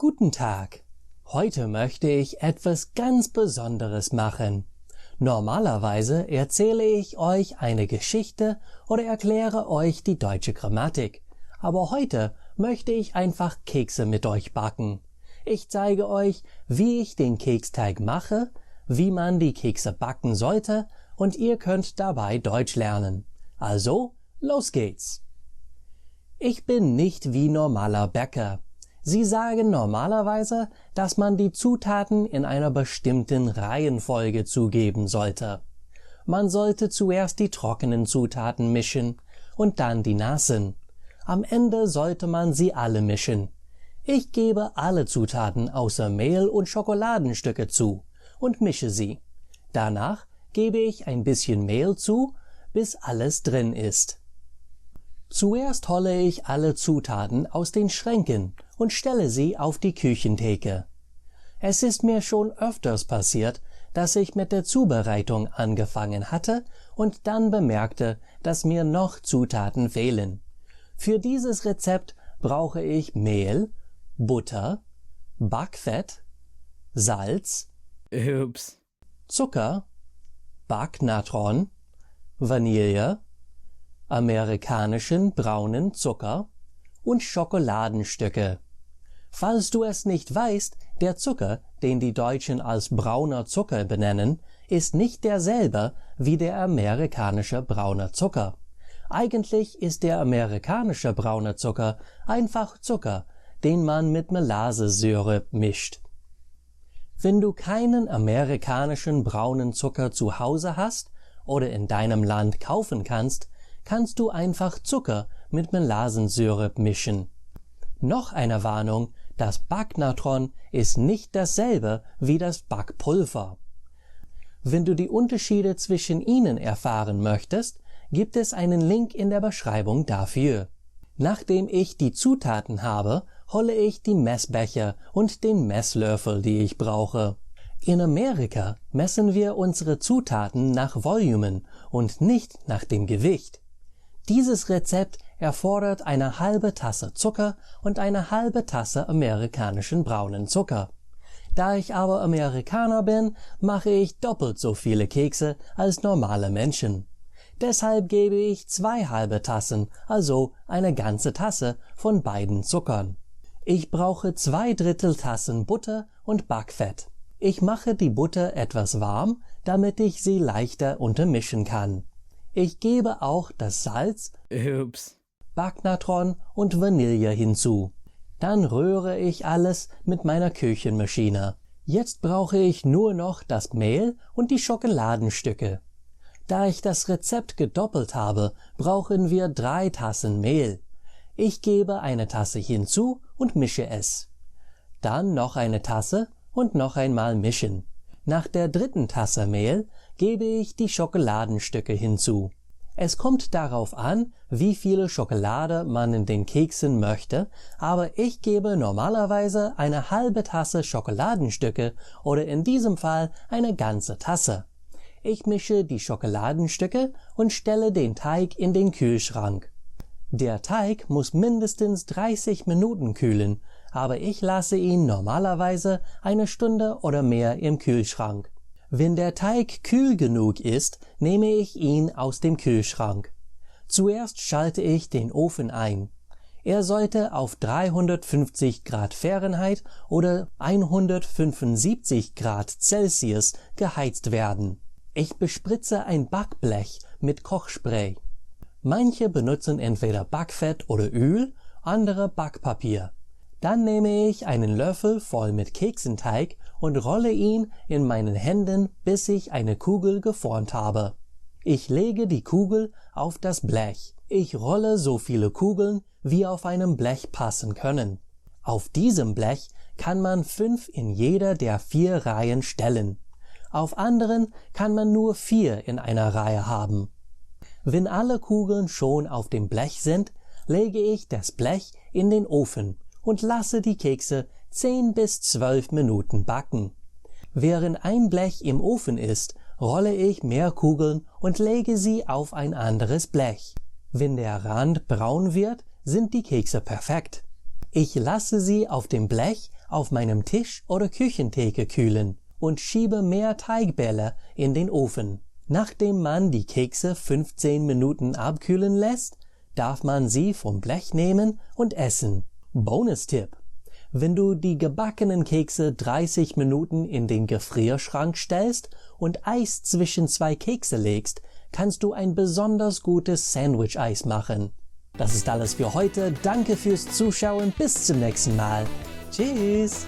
Guten Tag! Heute möchte ich etwas ganz Besonderes machen. Normalerweise erzähle ich euch eine Geschichte oder erkläre euch die deutsche Grammatik. Aber heute möchte ich einfach Kekse mit euch backen. Ich zeige euch, wie ich den Keksteig mache, wie man die Kekse backen sollte und ihr könnt dabei Deutsch lernen. Also, los geht's! Ich bin nicht wie normaler Bäcker. Sie sagen normalerweise, dass man die Zutaten in einer bestimmten Reihenfolge zugeben sollte. Man sollte zuerst die trockenen Zutaten mischen und dann die nassen. Am Ende sollte man sie alle mischen. Ich gebe alle Zutaten außer Mehl und Schokoladenstücke zu und mische sie. Danach gebe ich ein bisschen Mehl zu, bis alles drin ist. Zuerst hole ich alle Zutaten aus den Schränken und stelle sie auf die Küchentheke. Es ist mir schon öfters passiert, dass ich mit der Zubereitung angefangen hatte und dann bemerkte, dass mir noch Zutaten fehlen. Für dieses Rezept brauche ich Mehl, Butter, Backfett, Salz, Zucker, Backnatron, Vanille, amerikanischen braunen Zucker und Schokoladenstücke. Falls du es nicht weißt, der Zucker, den die Deutschen als brauner Zucker benennen, ist nicht derselbe wie der amerikanische braune Zucker. Eigentlich ist der amerikanische braune Zucker einfach Zucker, den man mit Melassesirup mischt. Wenn du keinen amerikanischen braunen Zucker zu Hause hast oder in deinem Land kaufen kannst, kannst du einfach Zucker mit Melassesirup mischen. Noch eine Warnung, das Backnatron ist nicht dasselbe wie das Backpulver. Wenn du die Unterschiede zwischen ihnen erfahren möchtest, gibt es einen Link in der Beschreibung dafür. Nachdem ich die Zutaten habe, hole ich die Messbecher und den Messlöffel, die ich brauche. In Amerika messen wir unsere Zutaten nach Volumen und nicht nach dem Gewicht. Dieses Rezept erfordert eine halbe Tasse Zucker und eine halbe Tasse amerikanischen braunen Zucker. Da ich aber Amerikaner bin, mache ich doppelt so viele Kekse als normale Menschen. Deshalb gebe ich 2 halbe Tassen, also eine ganze Tasse von beiden Zuckern. Ich brauche 2/3 Tassen Butter und Backfett. Ich mache die Butter etwas warm, damit ich sie leichter untermischen kann. Ich gebe auch das Salz, Backnatron und Vanille hinzu. Dann rühre ich alles mit meiner Küchenmaschine. Jetzt brauche ich nur noch das Mehl und die Schokoladenstücke. Da ich das Rezept gedoppelt habe, brauchen wir 3 Tassen Mehl. Ich gebe eine Tasse hinzu und mische es. Dann noch eine Tasse und noch einmal mischen. Nach der 3. Tasse Mehl gebe ich die Schokoladenstücke hinzu. Es kommt darauf an, wie viele Schokolade man in den Keksen möchte, aber ich gebe normalerweise eine halbe Tasse Schokoladenstücke oder in diesem Fall eine ganze Tasse. Ich mische die Schokoladenstücke und stelle den Teig in den Kühlschrank. Der Teig muss mindestens 30 Minuten kühlen, aber ich lasse ihn normalerweise eine Stunde oder mehr im Kühlschrank. Wenn der Teig kühl genug ist, nehme ich ihn aus dem Kühlschrank. Zuerst schalte ich den Ofen ein. Er sollte auf 350 Grad Fahrenheit oder 175 Grad Celsius geheizt werden. Ich bespritze ein Backblech mit Kochspray. Manche benutzen entweder Backfett oder Öl, andere Backpapier. Dann nehme ich einen Löffel voll mit Keksenteig und rolle ihn in meinen Händen, bis ich eine Kugel geformt habe. Ich lege die Kugel auf das Blech. Ich rolle so viele Kugeln, wie auf einem Blech passen können. Auf diesem Blech kann man 5 in jeder der 4 Reihen stellen. Auf anderen kann man nur 4 in einer Reihe haben. Wenn alle Kugeln schon auf dem Blech sind, lege ich das Blech in den Ofen und lasse die Kekse 10 bis 12 Minuten backen. Während ein Blech im Ofen ist, rolle ich mehr Kugeln und lege sie auf ein anderes Blech. Wenn der Rand braun wird, sind die Kekse perfekt. Ich lasse sie auf dem Blech auf meinem Tisch oder Küchentheke kühlen und schiebe mehr Teigbälle in den Ofen. Nachdem man die Kekse 15 Minuten abkühlen lässt, darf man sie vom Blech nehmen und essen. Bonus-Tipp: Wenn du die gebackenen Kekse 30 Minuten in den Gefrierschrank stellst und Eis zwischen zwei Kekse legst, kannst du ein besonders gutes Sandwich-Eis machen. Das ist alles für heute. Danke fürs Zuschauen. Bis zum nächsten Mal. Tschüss!